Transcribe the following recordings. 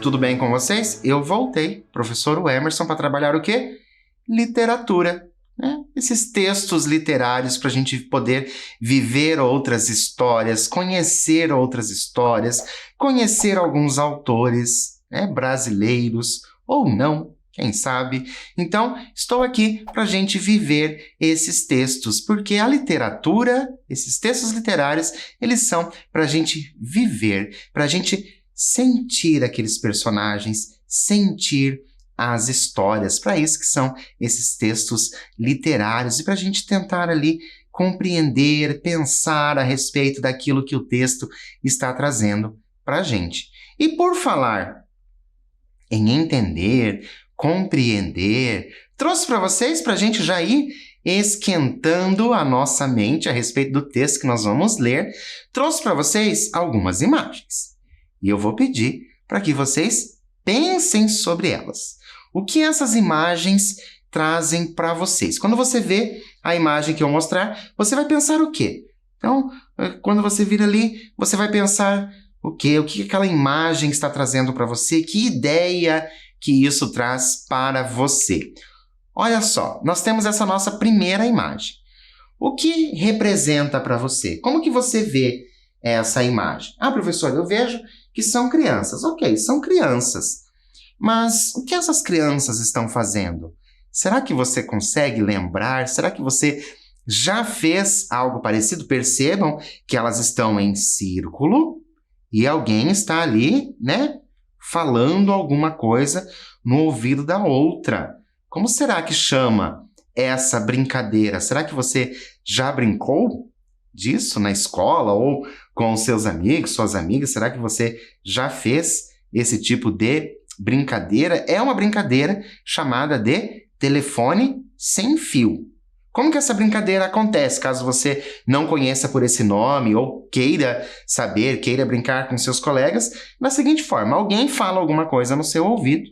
Tudo bem com vocês? Eu voltei, professor Emerson, para trabalhar o quê? Literatura. Né? Esses textos literários para a gente poder viver outras histórias, conhecer alguns autores, né, brasileiros ou não, quem sabe. Então, estou aqui para a gente viver esses textos, porque a literatura, esses textos literários, eles são para a gente viver, para a gente sentir aqueles personagens, sentir as histórias. Para isso que são esses textos literários e para a gente tentar ali compreender, pensar a respeito daquilo que o texto está trazendo para a gente. E por falar em entender, compreender, trouxe para vocês para a gente já ir esquentando a nossa mente a respeito do texto que nós vamos ler, trouxe para vocês algumas imagens. E eu vou pedir para que vocês pensem sobre elas. O que essas imagens trazem para vocês? Quando você vê a imagem que eu mostrar, você vai pensar o quê? Então, quando você vir ali, você vai pensar o quê? O que aquela imagem está trazendo para você? Que ideia que isso traz para você? Olha só, nós temos essa nossa primeira imagem. O que representa para você? Como que você vê essa imagem? Ah, professor, eu vejo que são crianças. Ok, são crianças. Mas o que essas crianças estão fazendo? Será que você consegue lembrar? Será que você já fez algo parecido? Percebam que elas estão em círculo e alguém está ali, né, falando alguma coisa no ouvido da outra. Como será que chama essa brincadeira? Será que você já brincou disso na escola ou com seus amigos, suas amigas? Será que você já fez esse tipo de brincadeira? É uma brincadeira chamada de telefone sem fio. Como que essa brincadeira acontece? Caso você não conheça por esse nome ou queira saber, queira brincar com seus colegas, da seguinte forma: alguém fala alguma coisa no seu ouvido,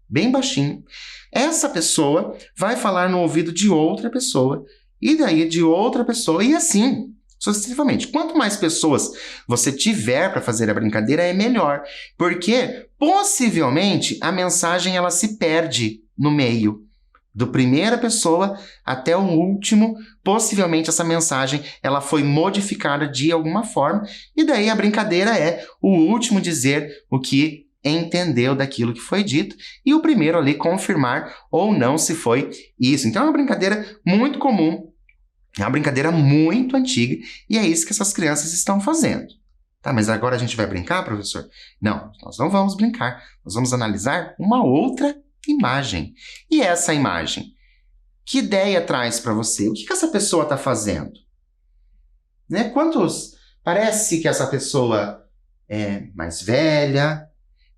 bem baixinho. Essa pessoa vai falar no ouvido de outra pessoa, e daí de outra pessoa, e assim sucessivamente. Quanto mais pessoas você tiver para fazer a brincadeira, é melhor, porque possivelmente a mensagem ela se perde no meio. Do primeira pessoa até o último, possivelmente essa mensagem ela foi modificada de alguma forma, e daí a brincadeira é o último dizer o que entendeu daquilo que foi dito, e o primeiro ali confirmar ou não se foi isso. Então é uma brincadeira muito comum, é uma brincadeira muito antiga, e é isso que essas crianças estão fazendo. Tá, mas agora a gente vai brincar, professor? Não, nós não vamos brincar. Nós vamos analisar uma outra imagem. E essa imagem, que ideia traz para você? O que essa pessoa está fazendo? Né? Parece que essa pessoa é mais velha,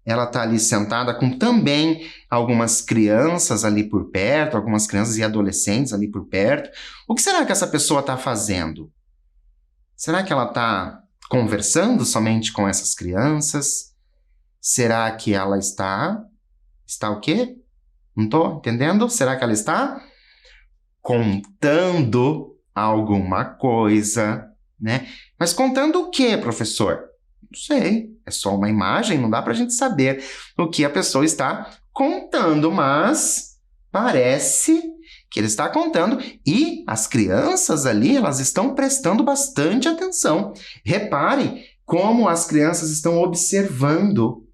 ela está ali sentada com também algumas crianças ali por perto, algumas crianças e adolescentes ali por perto. O que será que essa pessoa está fazendo? Será que ela está conversando somente com essas crianças? Será que ela está o quê? Não estou entendendo. Será que ela está contando alguma coisa, né? Mas contando o quê, professor? Não sei, é só uma imagem, não dá para a gente saber o que a pessoa está contando, mas parece que ele está contando e as crianças ali, elas estão prestando bastante atenção. Reparem como as crianças estão observando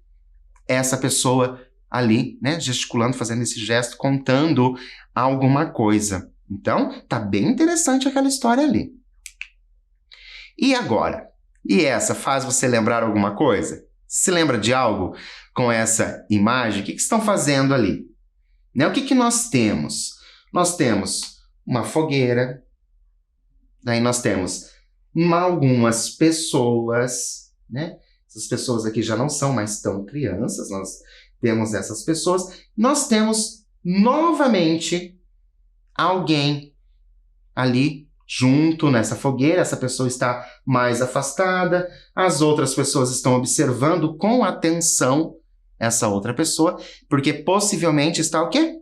essa pessoa ali, né, gesticulando, fazendo esse gesto, contando alguma coisa. Então, tá bem interessante aquela história ali. E agora? E essa faz você lembrar alguma coisa? Se lembra de algo com essa imagem? O que estão fazendo ali? Né? O que nós temos? Nós temos uma fogueira, daí nós temos algumas pessoas, né? Essas pessoas aqui já não são mais tão crianças, nós temos essas pessoas. Nós temos novamente alguém ali junto nessa fogueira, essa pessoa está mais afastada, as outras pessoas estão observando com atenção essa outra pessoa, porque possivelmente está o quê?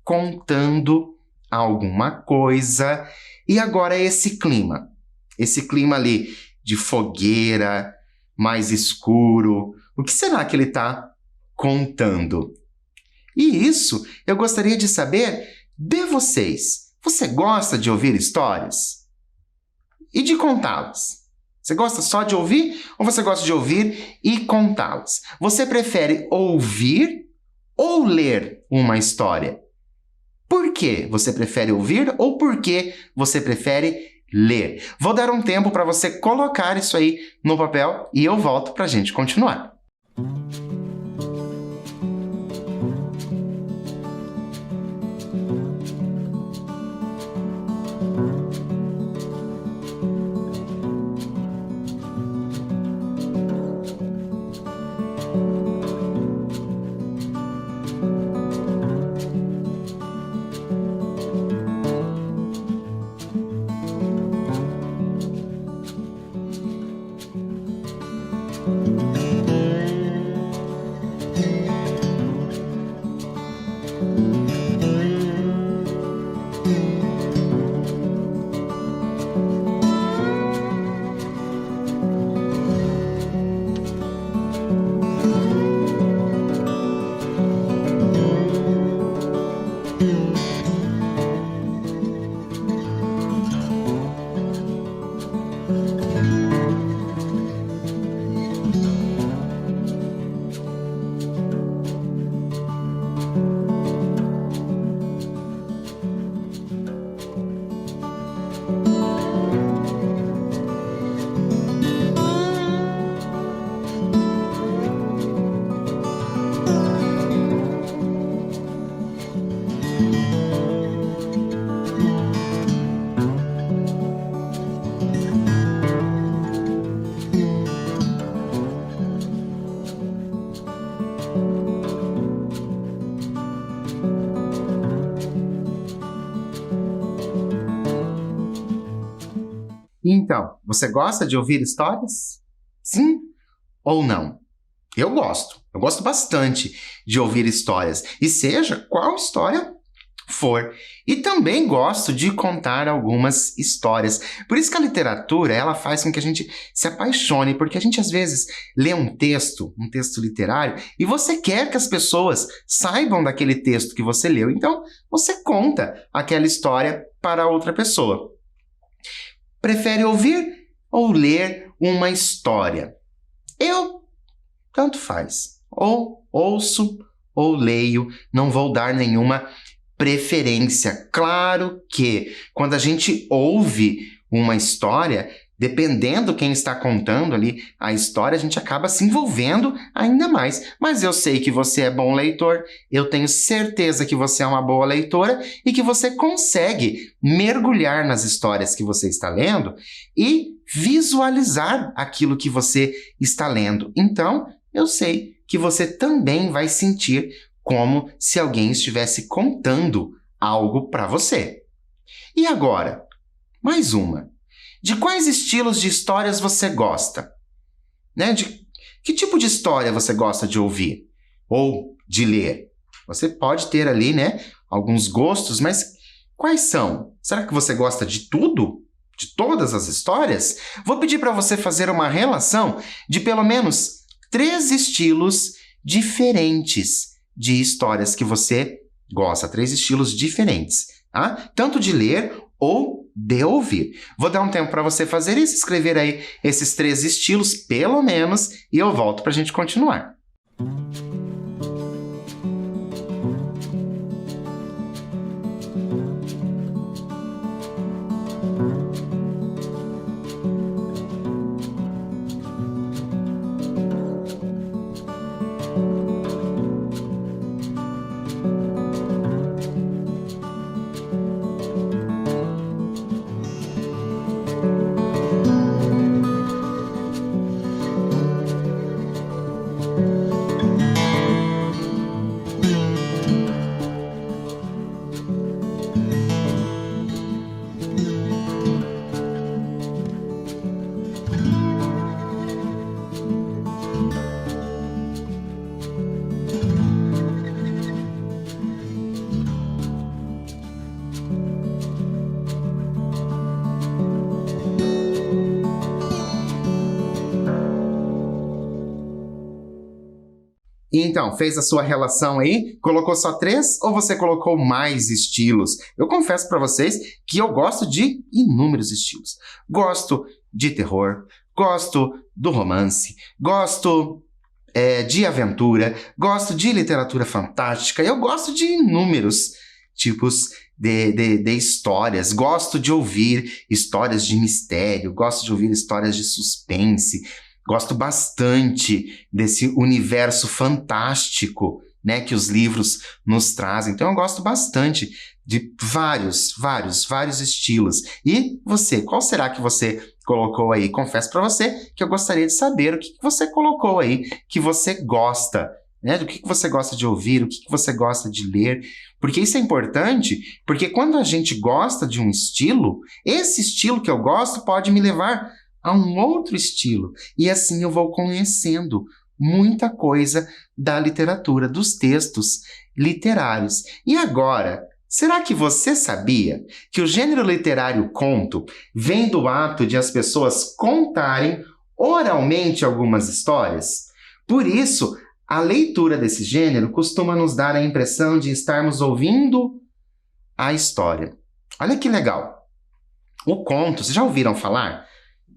Contando alguma coisa. E agora esse clima ali de fogueira, mais escuro, o que será que ele está contando. E isso eu gostaria de saber de vocês. Você gosta de ouvir histórias? E de contá-las? Você gosta só de ouvir ou você gosta de ouvir e contá-las? Você prefere ouvir ou ler uma história? Por que você prefere ouvir ou por que você prefere ler? Vou dar um tempo para você colocar isso aí no papel e eu volto para a gente continuar. Então, você gosta de ouvir histórias? Sim ou não? Eu gosto. Eu gosto bastante de ouvir histórias. E seja qual história for. E também gosto de contar algumas histórias. Por isso que a literatura, ela faz com que a gente se apaixone, porque a gente às vezes lê um texto literário, e você quer que as pessoas saibam daquele texto que você leu. Então, você conta aquela história para outra pessoa. Prefere ouvir ou ler uma história? Eu, tanto faz. Ou ouço ou leio, não vou dar nenhuma preferência. Claro que quando a gente ouve uma história, dependendo quem está contando ali a história, a gente acaba se envolvendo ainda mais. Mas eu sei que você é bom leitor, eu tenho certeza que você é uma boa leitora e que você consegue mergulhar nas histórias que você está lendo e visualizar aquilo que você está lendo. Então, eu sei que você também vai sentir como se alguém estivesse contando algo para você. E agora, mais uma. De quais estilos de histórias você gosta? Que tipo de história você gosta de ouvir? Ou de ler? Você pode ter ali, alguns gostos, mas quais são? Será que você gosta de tudo? De todas as histórias? Vou pedir para você fazer uma relação de pelo menos 3 estilos diferentes de histórias que você gosta. 3 estilos diferentes, tá? Tanto de ler ou de ouvir. Vou dar um tempo para você fazer isso, escrever aí esses 3 estilos, pelo menos, e eu volto para a gente continuar. Então, fez a sua relação aí? Colocou só 3 ou você colocou mais estilos? Eu confesso para vocês que eu gosto de inúmeros estilos. Gosto de terror, gosto do romance, gosto de aventura, gosto de literatura fantástica, eu gosto de inúmeros tipos de histórias, gosto de ouvir histórias de mistério, gosto de ouvir histórias de suspense, gosto bastante desse universo fantástico, né, que os livros nos trazem. Então eu gosto bastante de vários estilos. E você, qual será que você colocou aí? Confesso para você que eu gostaria de saber o que você colocou aí, que você gosta, né? Do que você gosta de ouvir, o que você gosta de ler. Porque isso é importante, porque quando a gente gosta de um estilo, esse estilo que eu gosto pode me levar a um outro estilo. E assim eu vou conhecendo muita coisa da literatura, dos textos literários. E agora, será que você sabia que o gênero literário conto vem do ato de as pessoas contarem oralmente algumas histórias? Por isso, a leitura desse gênero costuma nos dar a impressão de estarmos ouvindo a história. Olha que legal! O conto, vocês já ouviram falar,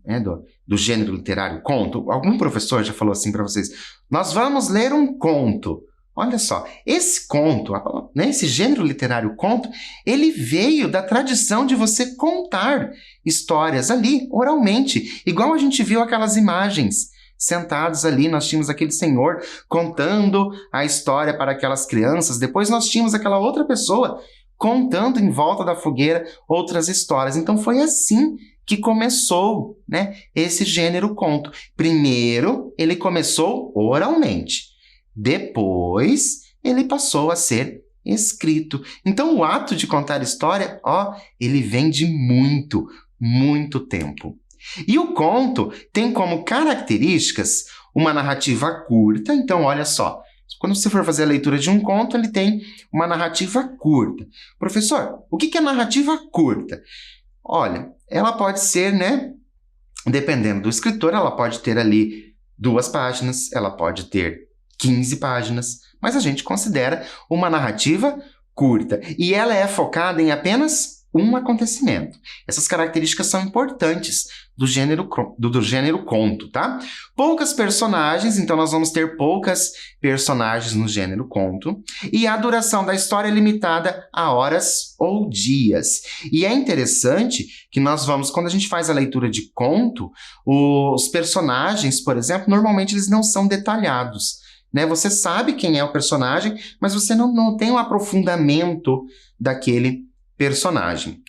né, do gênero literário conto? Algum professor já falou assim para vocês? Nós vamos ler um conto. Olha só, esse conto, né, esse gênero literário conto, ele veio da tradição de você contar histórias ali, oralmente. Igual a gente viu aquelas imagens. Sentados ali, nós tínhamos aquele senhor contando a história para aquelas crianças. Depois nós tínhamos aquela outra pessoa contando em volta da fogueira outras histórias. Então foi assim que começou, né, esse gênero conto. Primeiro, ele começou oralmente. Depois, ele passou a ser escrito. Então, o ato de contar história, ele vem de muito tempo. E o conto tem como características uma narrativa curta. Então, olha só, quando você for fazer a leitura de um conto, ele tem uma narrativa curta. Professor, o que é narrativa curta? Olha, ela pode ser, né, dependendo do escritor, ela pode ter ali 2 páginas, ela pode ter 15 páginas, mas a gente considera uma narrativa curta. E ela é focada em apenas um acontecimento. Essas características são importantes do gênero conto, tá? Poucas personagens, então nós vamos ter poucas personagens no gênero conto, e a duração da história é limitada a horas ou dias. E é interessante que nós vamos, quando a gente faz a leitura de conto, os personagens, por exemplo, normalmente eles não são detalhados, né? Você sabe quem é o personagem, mas você não tem um aprofundamento daquele personagem.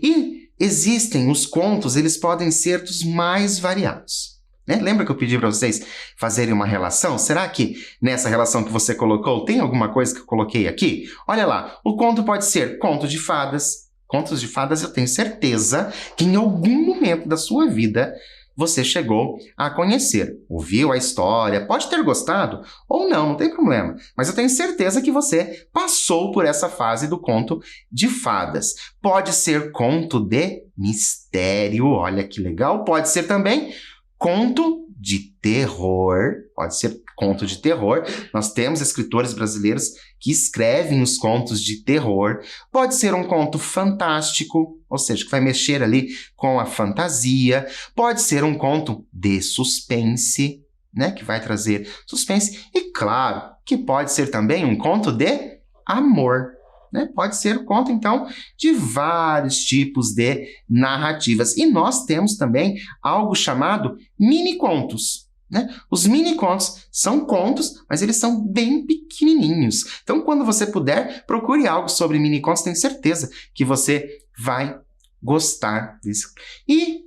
E existem os contos, eles podem ser dos mais variados, né? Lembra que eu pedi para vocês fazerem uma relação? Será que nessa relação que você colocou tem alguma coisa que eu coloquei aqui? Olha lá, o conto pode ser conto de fadas. Contos de fadas eu tenho certeza que em algum momento da sua vida você chegou a conhecer, ouviu a história, pode ter gostado ou não tem problema. Mas eu tenho certeza que você passou por essa fase do conto de fadas. Pode ser conto de mistério, olha que legal. Pode ser também conto de terror, pode ser conto de terror. Nós temos escritores brasileiros que escrevem os contos de terror. Pode ser um conto fantástico, ou seja, que vai mexer ali com a fantasia. Pode ser um conto de suspense, né, que vai trazer suspense. E claro, que pode ser também um conto de amor, né? Pode ser um conto, então, de vários tipos de narrativas. E nós temos também algo chamado mini-contos, né? Os mini-contos são contos, mas eles são bem pequenininhos. Então, quando você puder, procure algo sobre mini-contos, tenho certeza que você vai gostar disso. E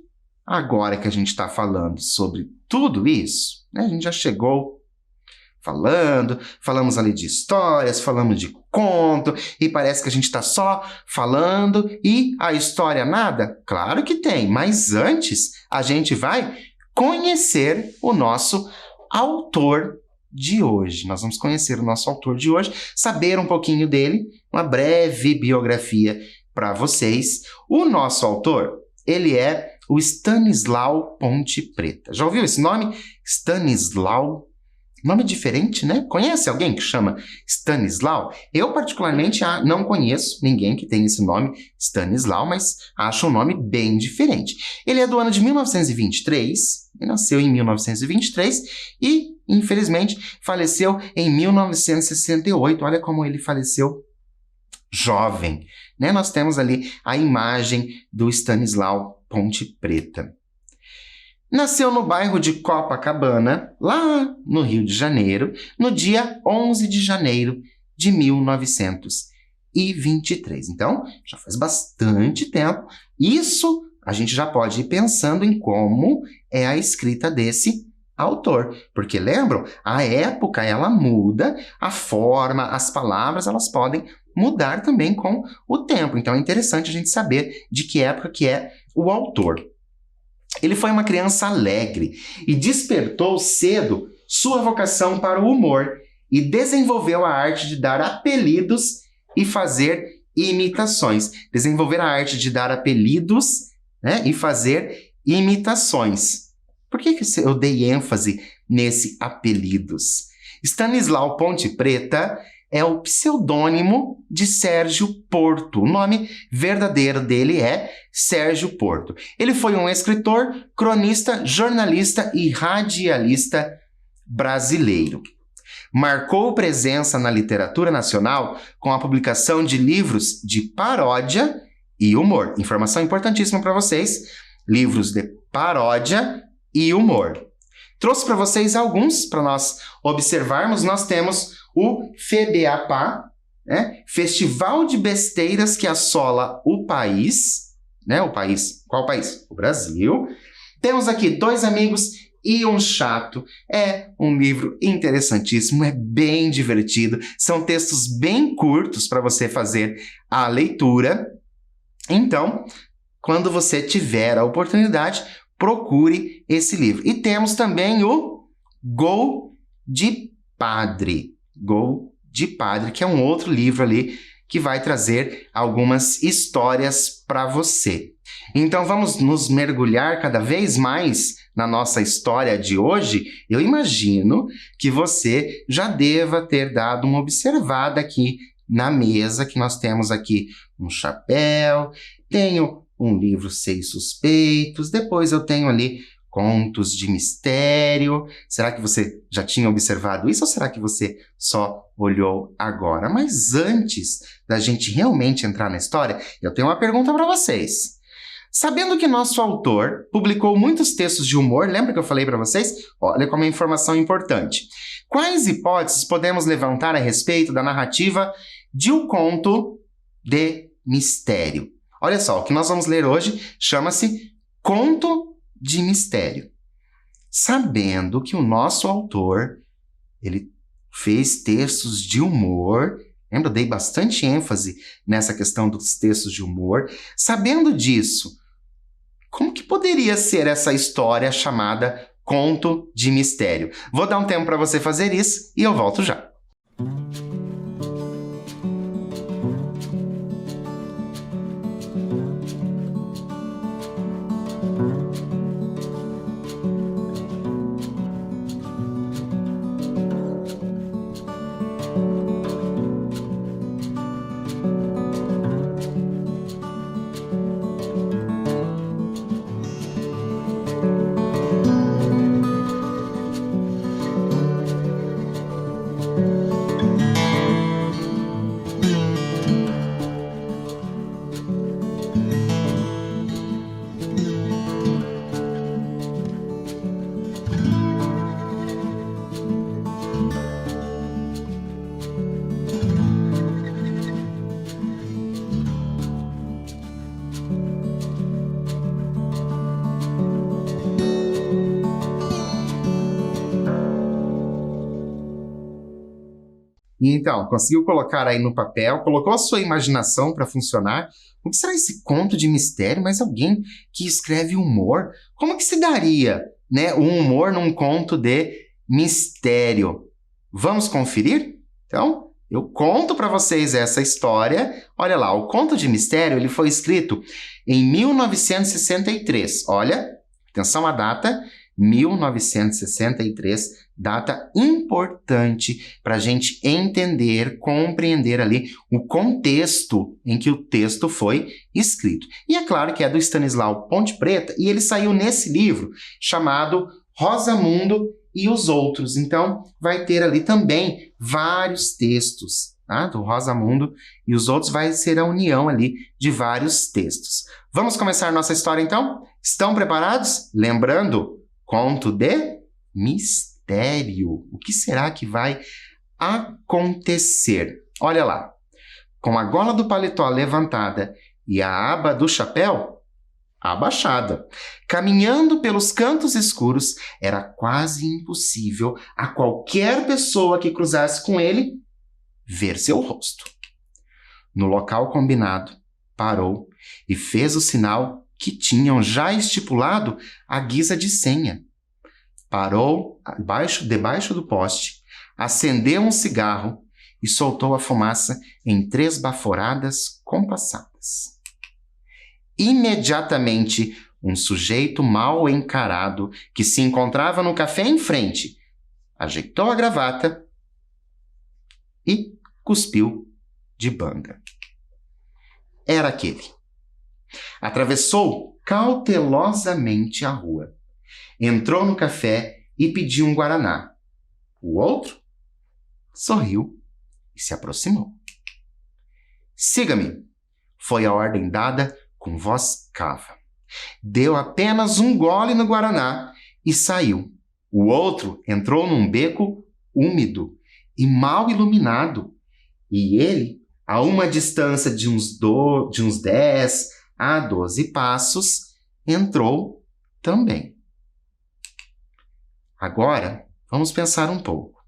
agora que a gente está falando sobre tudo isso, né? A gente já chegou falamos ali de histórias, falamos de conto, e parece que a gente está só falando e a história nada? Claro que tem, mas antes a gente vai conhecer o nosso autor de hoje. Nós vamos conhecer o nosso autor de hoje, saber um pouquinho dele, uma breve biografia para vocês. O nosso autor, ele é o Stanislau Ponte Preta. Já ouviu esse nome? Stanislau Nome diferente, né? Conhece alguém que chama Stanislau? Eu, particularmente, não conheço ninguém que tenha esse nome, Stanislau, mas acho um nome bem diferente. Ele é do ano de 1923, ele nasceu em 1923 e, infelizmente, faleceu em 1968. Olha como ele faleceu jovem, né? Nós temos ali a imagem do Stanislau Ponte Preta. Nasceu no bairro de Copacabana, lá no Rio de Janeiro, no dia 11 de janeiro de 1923. Então, já faz bastante tempo. Isso a gente já pode ir pensando em como é a escrita desse autor. Porque, lembram? A época, ela muda, a forma, as palavras, elas podem mudar também com o tempo. Então, é interessante a gente saber de que época que é o autor. Ele foi uma criança alegre e despertou cedo sua vocação para o humor e desenvolveu a arte de dar apelidos e fazer imitações. Desenvolver a arte de dar apelidos, né, e fazer imitações. Por que eu dei ênfase nesse apelidos? Stanislau Ponte Preta é o pseudônimo de Sérgio Porto. O nome verdadeiro dele é Sérgio Porto. Ele foi um escritor, cronista, jornalista e radialista brasileiro. Marcou presença na literatura nacional com a publicação de livros de paródia e humor. Informação importantíssima para vocês. Livros de paródia e humor. Trouxe para vocês alguns para nós observarmos. Nós temos o FEBEAPA, né? Festival de Besteiras que Assola o País. Né? O país, qual país? O Brasil. Temos aqui Dois Amigos e um Chato. É um livro interessantíssimo, é bem divertido. São textos bem curtos para você fazer a leitura. Então, quando você tiver a oportunidade, procure esse livro. E temos também o Gol de Padre. Gol de Padre, que é um outro livro ali que vai trazer algumas histórias para você. Então vamos nos mergulhar cada vez mais na nossa história de hoje. Eu imagino que você já deva ter dado uma observada aqui na mesa, que nós temos aqui um chapéu, tenho um livro Seis Suspeitos, depois eu tenho ali Contos de Mistério. Será que você já tinha observado isso ou será que você só olhou agora? Mas antes da gente realmente entrar na história, eu tenho uma pergunta para vocês. Sabendo que nosso autor publicou muitos textos de humor, lembra que eu falei para vocês? Olha como é informação importante. Quais hipóteses podemos levantar a respeito da narrativa de O Conto de Mistério? Olha só, o que nós vamos ler hoje chama-se Conto de Mistério. Sabendo que o nosso autor, ele fez textos de humor, lembra, eu dei bastante ênfase nessa questão dos textos de humor. Sabendo disso, como que poderia ser essa história chamada Conto de Mistério? Vou dar um tempo para você fazer isso e eu volto já. Então, conseguiu colocar aí no papel, colocou a sua imaginação para funcionar. O que será esse conto de mistério? Mas alguém que escreve humor? Como que se daria, né, um humor num conto de mistério? Vamos conferir? Então, eu conto para vocês essa história. Olha lá, o Conto de Mistério ele foi escrito em 1963. Olha, atenção à data, 1963, Data importante para a gente entender, compreender ali o contexto em que o texto foi escrito. E é claro que é do Stanislau Ponte Preta e ele saiu nesse livro chamado Rosamundo e os Outros. Então, vai ter ali também vários textos, tá? Do Rosamundo e os Outros vai ser a união ali de vários textos. Vamos começar nossa história então? Estão preparados? Lembrando, conto de mistério. O que será que vai acontecer? Olha lá. Com a gola do paletó levantada e a aba do chapéu abaixada, caminhando pelos cantos escuros, era quase impossível a qualquer pessoa que cruzasse com ele ver seu rosto. No local combinado, parou e fez o sinal que tinham já estipulado à guisa de senha. Parou debaixo do poste, acendeu um cigarro e soltou a fumaça em 3 baforadas compassadas. Imediatamente, um sujeito mal encarado que se encontrava no café em frente ajeitou a gravata e cuspiu de banga. Era aquele. Atravessou cautelosamente a rua. Entrou no café e pediu um guaraná. O outro sorriu e se aproximou. Siga-me, foi a ordem dada com voz cava. Deu apenas um gole no guaraná e saiu. O outro entrou num beco úmido e mal iluminado, e ele, a uma distância de uns 10 a 12 passos, entrou também. Agora, vamos pensar um pouco.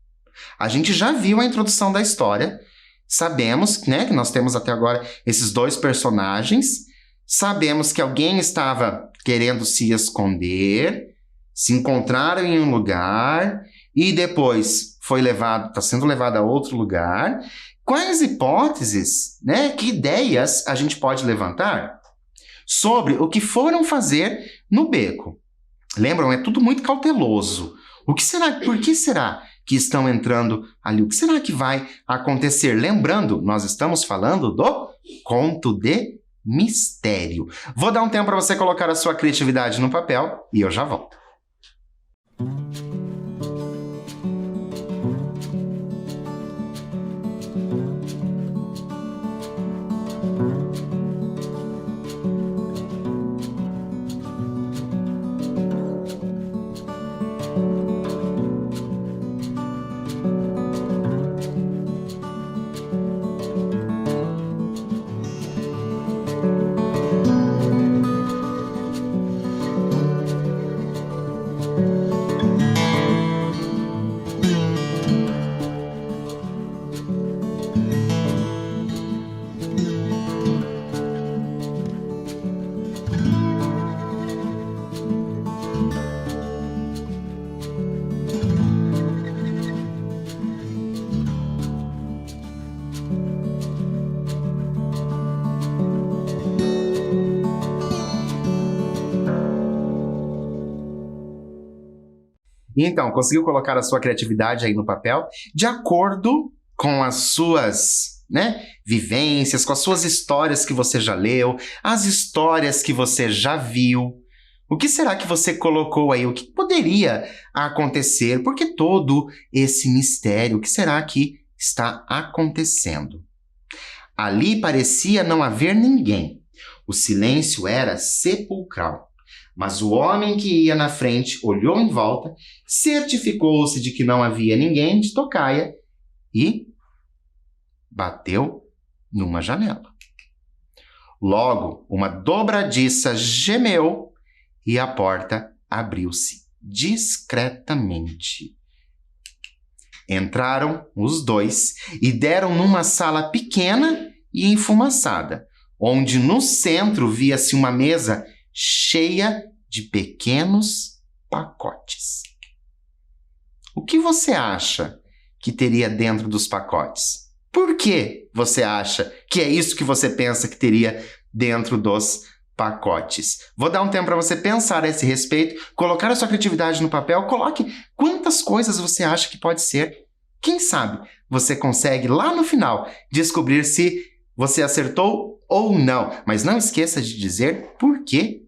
A gente já viu a introdução da história, sabemos, né, que nós temos até agora esses 2 personagens, sabemos que alguém estava querendo se esconder, se encontraram em um lugar e depois está sendo levado a outro lugar. Quais hipóteses, né, que ideias a gente pode levantar sobre o que foram fazer no beco? Lembram, é tudo muito cauteloso. Por que será que estão entrando ali? O que será que vai acontecer? Lembrando, nós estamos falando do conto de mistério. Vou dar um tempo para você colocar a sua criatividade no papel e eu já volto. Então, conseguiu colocar a sua criatividade aí no papel de acordo com as suas, né, vivências, com as suas histórias que você já leu, as histórias que você já viu. O que será que você colocou aí? O que poderia acontecer? Por que todo esse mistério? O que será que está acontecendo? Ali parecia não haver ninguém. O silêncio era sepulcral. Mas o homem que ia na frente olhou em volta, certificou-se de que não havia ninguém de tocaia e bateu numa janela. Logo, uma dobradiça gemeu e a porta abriu-se discretamente. Entraram os 2 e deram numa sala pequena e enfumaçada, onde no centro via-se uma mesa cheia de pequenos pacotes. O que você acha que teria dentro dos pacotes? Por que você acha que é isso que você pensa que teria dentro dos pacotes. Vou dar um tempo para você pensar a esse respeito, colocar a sua criatividade no papel, coloque quantas coisas você acha que pode ser. Quem sabe você consegue lá no final descobrir se você acertou ou não. Mas não esqueça de dizer por que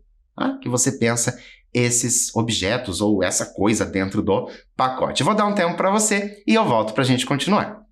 você pensa esses objetos ou essa coisa dentro do pacote. Vou dar um tempo para você e eu volto para a gente continuar.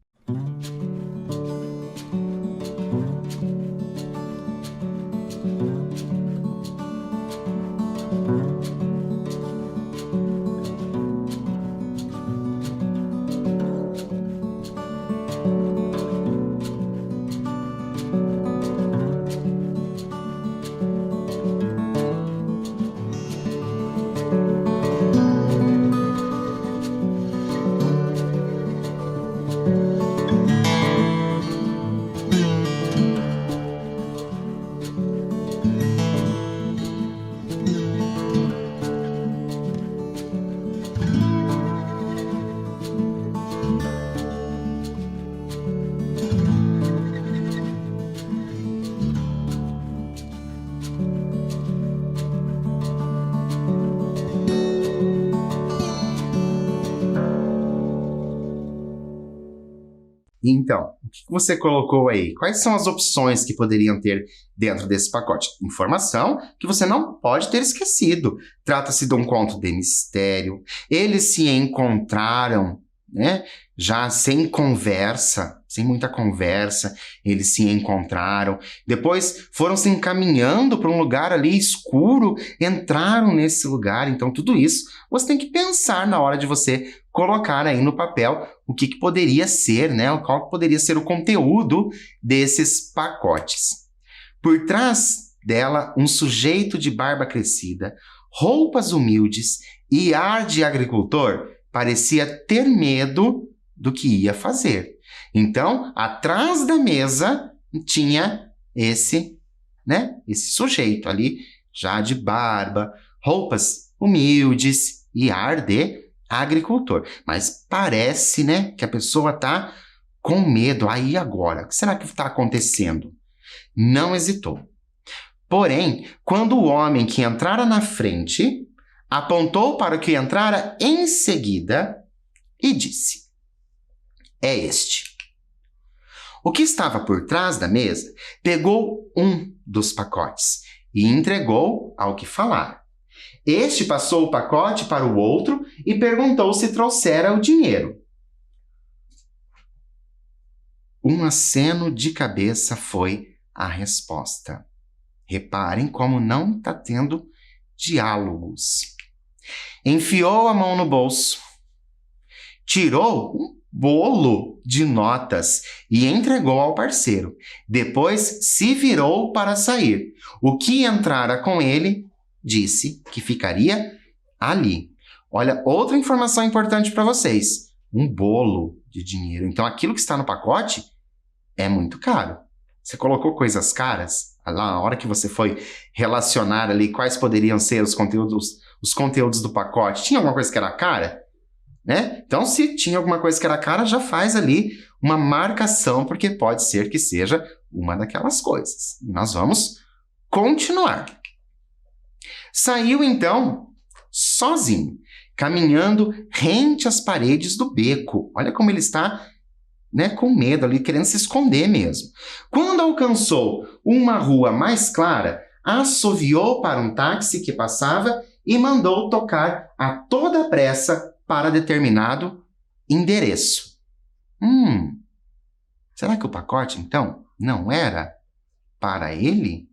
Então, o que você colocou aí? Quais são as opções que poderiam ter dentro desse pacote? Informação que você não pode ter esquecido. Trata-se de um conto de mistério. Eles se encontraram, né? Já sem conversa, sem muita conversa, eles se encontraram. Depois foram se encaminhando para um lugar ali escuro, entraram nesse lugar. Então, tudo isso você tem que pensar na hora de você colocar aí no papel o que poderia ser, né? Qual poderia ser o conteúdo desses pacotes. Por trás dela, um sujeito de barba crescida, roupas humildes e ar de agricultor parecia ter medo do que ia fazer. Então, atrás da mesa tinha esse sujeito ali, já de barba, roupas humildes e ar de agricultor. Mas parece, né, que a pessoa está com medo. Aí agora, o que será que está acontecendo? Não hesitou. Porém, quando o homem que entrara na frente apontou para o que entrara em seguida e disse: é este. O que estava por trás da mesa pegou um dos pacotes e entregou ao que falara. Este passou o pacote para o outro e perguntou se trouxera o dinheiro. Um aceno de cabeça foi a resposta. Reparem como não está tendo diálogos. Enfiou a mão no bolso, tirou um bolo de notas e entregou ao parceiro. Depois se virou para sair. O que entrara com ele disse que ficaria ali. Olha, outra informação importante para vocês. Um bolo de dinheiro. Então, aquilo que está no pacote é muito caro. Você colocou coisas caras? Lá, na hora que você foi relacionar ali quais poderiam ser os conteúdos do pacote, tinha alguma coisa que era cara? Né? Então, se tinha alguma coisa que era cara, já faz ali uma marcação, porque pode ser que seja uma daquelas coisas. E nós vamos continuar. Saiu, então, sozinho, caminhando rente às paredes do beco. Olha como ele está, né, com medo ali, querendo se esconder mesmo. Quando alcançou uma rua mais clara, assoviou para um táxi que passava e mandou tocar a toda pressa para determinado endereço. Será que o pacote, então, não era para ele?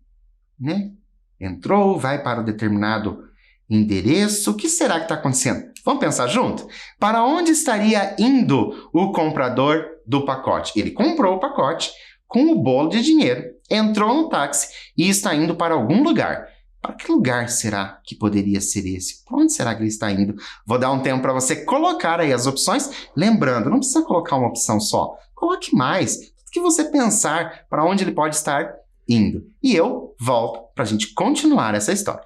Né? Entrou, vai para o determinado endereço. O que será que está acontecendo? Vamos pensar junto? Para onde estaria indo o comprador do pacote? Ele comprou o pacote com o bolo de dinheiro, entrou no táxi e está indo para algum lugar. Para que lugar será que poderia ser esse? Para onde será que ele está indo? Vou dar um tempo para você colocar aí as opções. Lembrando, não precisa colocar uma opção só. Coloque mais. Tudo que você pensar para onde ele pode estar indo. E eu volto para a gente continuar essa história.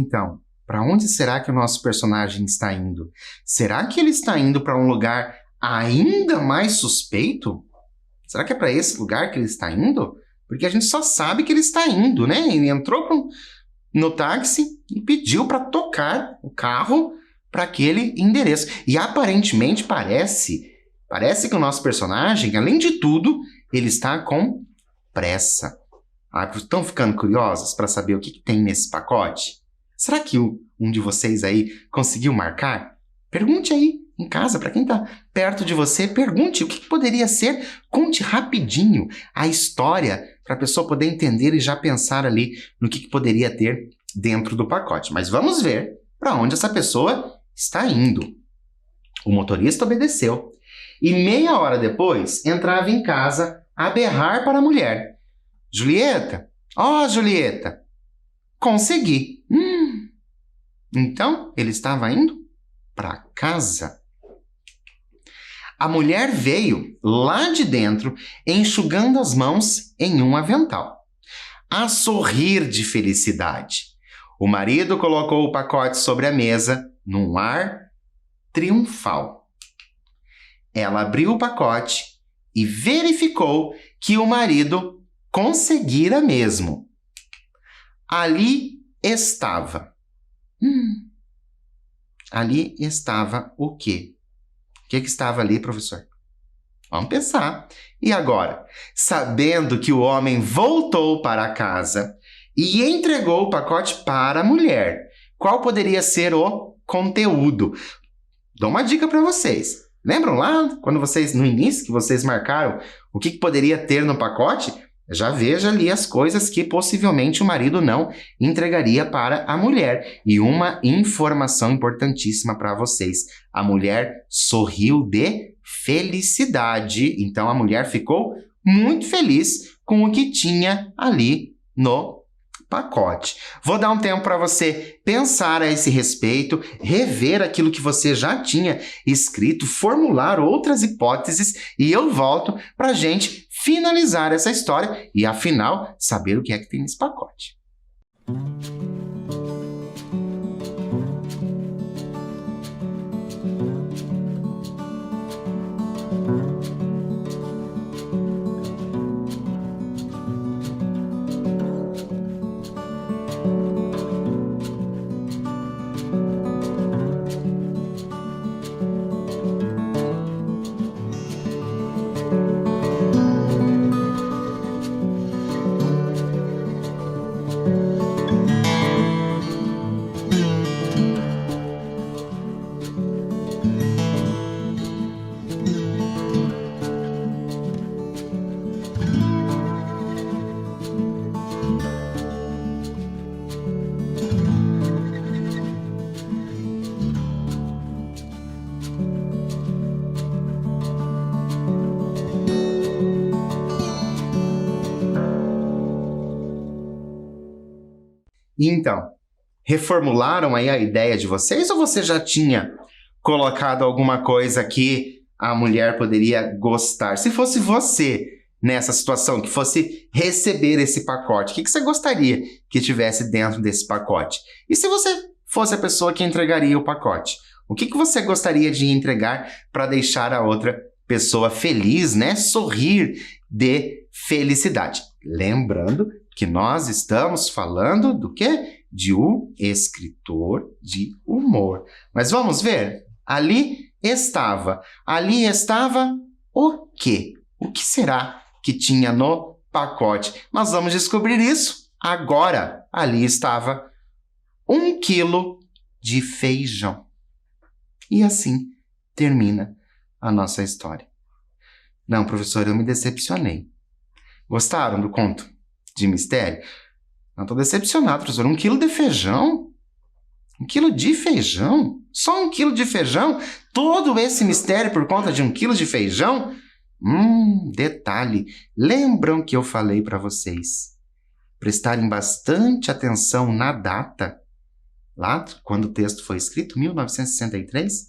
então, para onde será que o nosso personagem está indo? Será que ele está indo para um lugar ainda mais suspeito? Será que é para esse lugar que ele está indo? Porque a gente só sabe que ele está indo, né? Ele entrou no táxi e pediu para tocar o carro para aquele endereço. E aparentemente parece que o nosso personagem, além de tudo, ele está com pressa. Estão ficando curiosos para saber o que tem nesse pacote? Será que um de vocês aí conseguiu marcar? Pergunte aí em casa, para quem está perto de você, pergunte o que poderia ser. Conte rapidinho a história para a pessoa poder entender e já pensar ali no que poderia ter dentro do pacote. Mas vamos ver para onde essa pessoa está indo. O motorista obedeceu e meia hora depois entrava em casa a berrar para a mulher. Julieta, Julieta, consegui. Então ele estava indo para casa. A mulher veio lá de dentro, enxugando as mãos em um avental, a sorrir de felicidade. O marido colocou o pacote sobre a mesa, num ar triunfal. Ela abriu o pacote e verificou que o marido conseguira mesmo. Ali estava. Ali estava o quê? O que estava ali, professor? Vamos pensar. E agora? Sabendo que o homem voltou para casa e entregou o pacote para a mulher, qual poderia ser o conteúdo? Dou uma dica para vocês. Lembram lá, quando vocês, no início, que vocês marcaram o que poderia ter no pacote? Já veja ali as coisas que possivelmente o marido não entregaria para a mulher. E uma informação importantíssima para vocês. A mulher sorriu de felicidade. Então a mulher ficou muito feliz com o que tinha ali no pacote. Vou dar um tempo para você pensar a esse respeito, rever aquilo que você já tinha escrito, formular outras hipóteses e eu volto para a gente finalizar essa história e, afinal, saber o que é que tem nesse pacote. Então, reformularam aí a ideia de vocês ou você já tinha colocado alguma coisa que a mulher poderia gostar? Se fosse você nessa situação, que fosse receber esse pacote, o que você gostaria que tivesse dentro desse pacote? E se você fosse a pessoa que entregaria o pacote, o que você gostaria de entregar para deixar a outra pessoa feliz, né? Sorrir de felicidade. Lembrando que nós estamos falando do quê? De um escritor de humor. Mas vamos ver? Ali estava o quê? O que será que tinha no pacote? Nós vamos descobrir isso agora. Ali estava 1 quilo de feijão. E assim termina a nossa história. Não, professor, eu me decepcionei. Gostaram do conto de mistério? Não, estou decepcionado, professor. 1 quilo de feijão? 1 quilo de feijão? Só 1 quilo de feijão? Todo esse mistério por conta de 1 quilo de feijão? Detalhe. Lembram que eu falei para vocês prestarem bastante atenção na data? Lá, quando o texto foi escrito, 1963?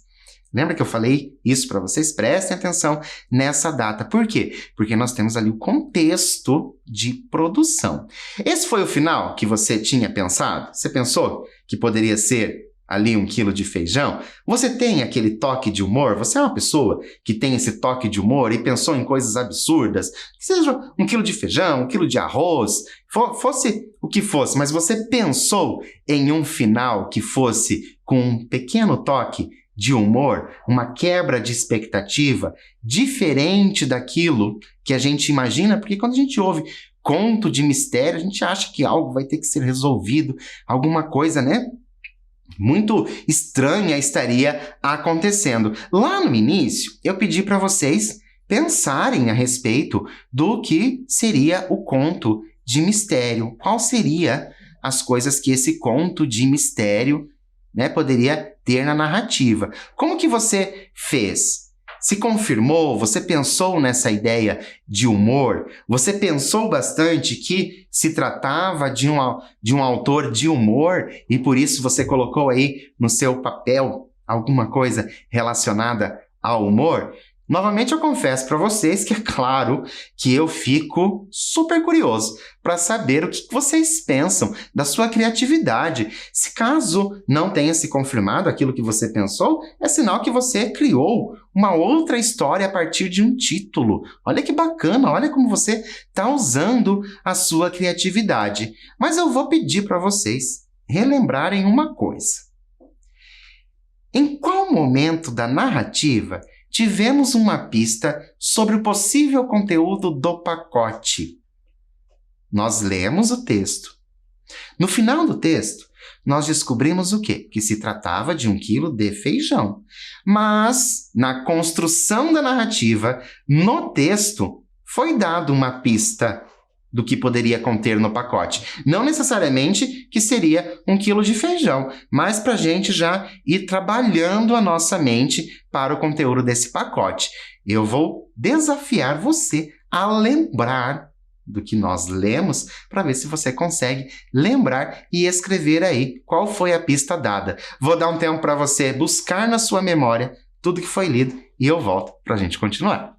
Lembra que eu falei isso para vocês? Prestem atenção nessa data. Por quê? Porque nós temos ali o contexto de produção. Esse foi o final que você tinha pensado? Você pensou que poderia ser ali 1 quilo de feijão? Você tem aquele toque de humor? Você é uma pessoa que tem esse toque de humor e pensou em coisas absurdas? Que seja 1 quilo de feijão, 1 quilo de arroz, fosse o que fosse, mas você pensou em um final que fosse com um pequeno toque de humor, uma quebra de expectativa, diferente daquilo que a gente imagina, porque quando a gente ouve conto de mistério, a gente acha que algo vai ter que ser resolvido, alguma coisa, né? Muito estranha estaria acontecendo. Lá no início, eu pedi para vocês pensarem a respeito do que seria o conto de mistério. Qual seria as coisas que esse conto de mistério, né, poderia ter na narrativa? Como que você fez? Se confirmou? Você pensou nessa ideia de humor? Você pensou bastante que se tratava de um autor de humor e por isso você colocou aí no seu papel alguma coisa relacionada ao humor? Novamente eu confesso para vocês que é claro que eu fico super curioso para saber o que vocês pensam da sua criatividade. Se caso não tenha se confirmado aquilo que você pensou, é sinal que você criou uma outra história a partir de um título. Olha que bacana, olha como você está usando a sua criatividade. Mas eu vou pedir para vocês relembrarem uma coisa. Em qual momento da narrativa tivemos uma pista sobre o possível conteúdo do pacote? Nós lemos o texto. No final do texto, nós descobrimos o quê? Que se tratava de 1 quilo de feijão. Mas, na construção da narrativa, no texto, foi dado uma pista do que poderia conter no pacote. Não necessariamente que seria 1 quilo de feijão, mas para a gente já ir trabalhando a nossa mente para o conteúdo desse pacote. Eu vou desafiar você a lembrar do que nós lemos para ver se você consegue lembrar e escrever aí qual foi a pista dada. Vou dar um tempo para você buscar na sua memória tudo que foi lido e eu volto para a gente continuar.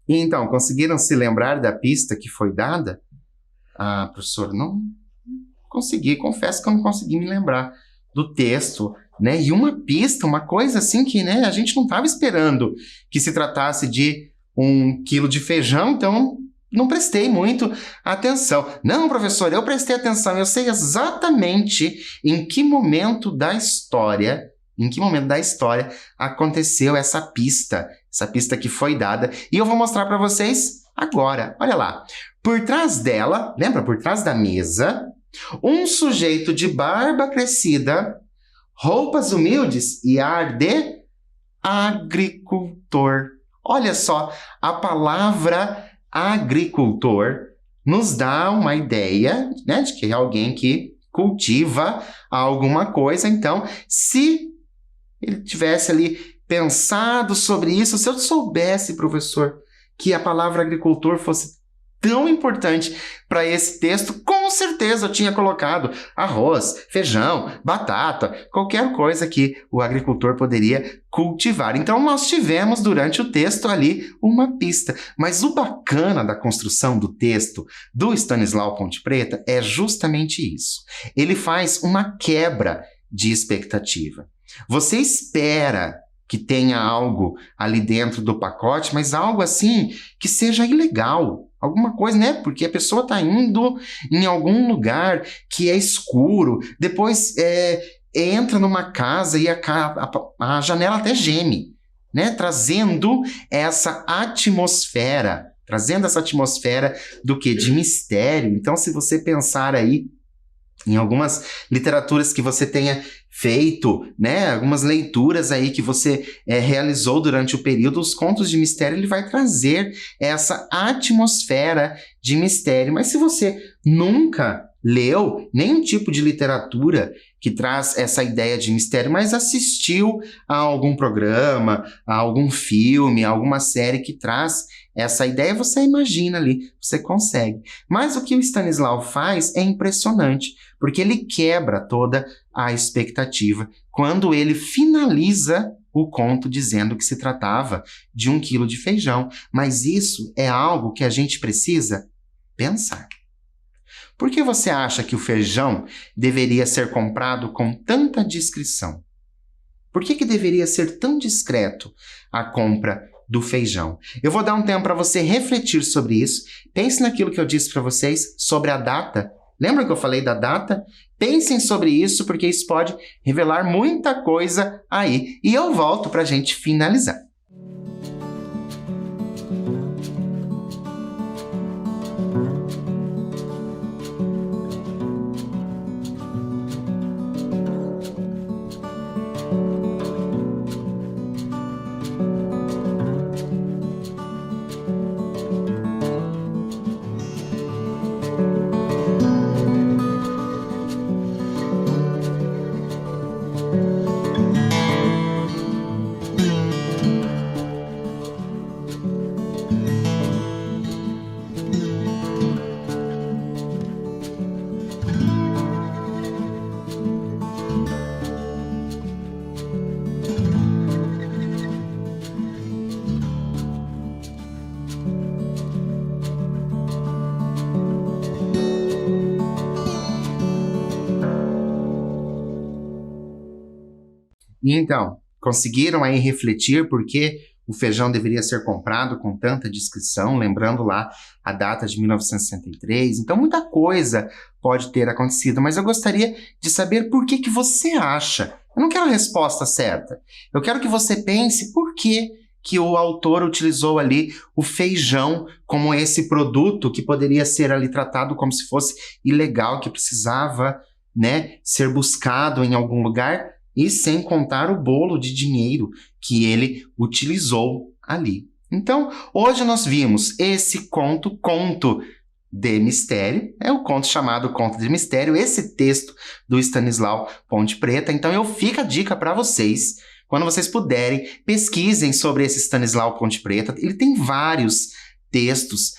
E então, conseguiram se lembrar da pista que foi dada? Ah, professor, não consegui, confesso que eu não consegui me lembrar do texto, né? E uma pista, uma coisa assim que, né, a gente não estava esperando que se tratasse de 1 quilo de feijão, então não prestei muito atenção. Não, professor, eu prestei atenção, eu sei exatamente em que momento da história aconteceu essa pista que foi dada, e eu vou mostrar para vocês agora. Olha lá. Por trás dela, lembra? Por trás da mesa, um sujeito de barba crescida, roupas humildes e ar de agricultor. Olha só, a palavra agricultor nos dá uma ideia, né, de que é alguém que cultiva alguma coisa. Então, se ele tivesse ali pensado sobre isso, se eu soubesse, professor, que a palavra agricultor fosse tão importante para esse texto, com certeza eu tinha colocado arroz, feijão, batata, qualquer coisa que o agricultor poderia cultivar. Então nós tivemos durante o texto ali uma pista. Mas o bacana da construção do texto do Stanislau Ponte Preta é justamente isso. Ele faz uma quebra de expectativa. Você espera que tenha algo ali dentro do pacote, mas algo assim que seja ilegal. Alguma coisa, né? Porque a pessoa está indo em algum lugar que é escuro, depois entra numa casa e a janela até geme, né? Trazendo essa atmosfera do quê? De mistério. Então, se você pensar aí em algumas literaturas que você tenha feito, né, algumas leituras aí que você realizou durante o período, os contos de mistério, ele vai trazer essa atmosfera de mistério. Mas se você nunca leu nenhum tipo de literatura que traz essa ideia de mistério, mas assistiu a algum programa, a algum filme, a alguma série que traz essa ideia, você imagina ali, você consegue. Mas o que o Stanislau faz é impressionante, porque ele quebra toda a expectativa quando ele finaliza o conto dizendo que se tratava de 1 quilo de feijão. Mas isso é algo que a gente precisa pensar. Por que você acha que o feijão deveria ser comprado com tanta discrição? Por que deveria ser tão discreto a compra do feijão? Eu vou dar um tempo para você refletir sobre isso. Pense naquilo que eu disse para vocês sobre a data. Lembra que eu falei da data? Pensem sobre isso, porque isso pode revelar muita coisa aí. E eu volto para a gente finalizar. E então, conseguiram aí refletir por que o feijão deveria ser comprado com tanta discrição, lembrando lá a data de 1963. Então, muita coisa pode ter acontecido, mas eu gostaria de saber por que você acha. Eu não quero a resposta certa. Eu quero que você pense por que o autor utilizou ali o feijão como esse produto que poderia ser ali tratado como se fosse ilegal, que precisava, né, ser buscado em algum lugar. E sem contar o bolo de dinheiro que ele utilizou ali. Então, hoje nós vimos esse conto de mistério, é o conto chamado Conto de Mistério, esse texto do Stanislau Ponte Preta. Então, eu fico a dica para vocês, quando vocês puderem, pesquisem sobre esse Stanislau Ponte Preta. Ele tem vários textos,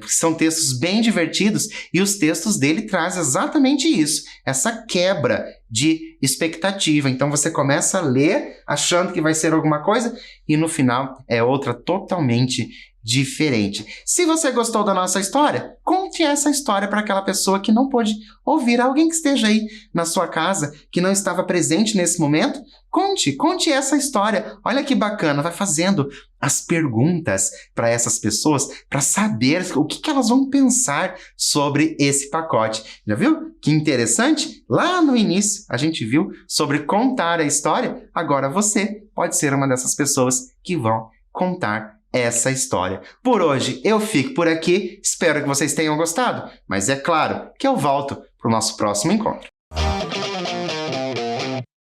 são textos bem divertidos, e os textos dele trazem exatamente isso, essa quebra de expectativa. Então você começa a ler achando que vai ser alguma coisa e no final é outra totalmente diferente. Se você gostou da nossa história, conte essa história para aquela pessoa que não pôde ouvir, alguém que esteja aí na sua casa, que não estava presente nesse momento. Conte essa história. Olha que bacana, vai fazendo as perguntas para essas pessoas para saber o que elas vão pensar sobre esse pacote. Já viu? Que interessante? Lá no início a gente viu sobre contar a história. Agora você pode ser uma dessas pessoas que vão contar essa história. Por hoje eu fico por aqui. Espero que vocês tenham gostado. Mas é claro que eu volto para o nosso próximo encontro.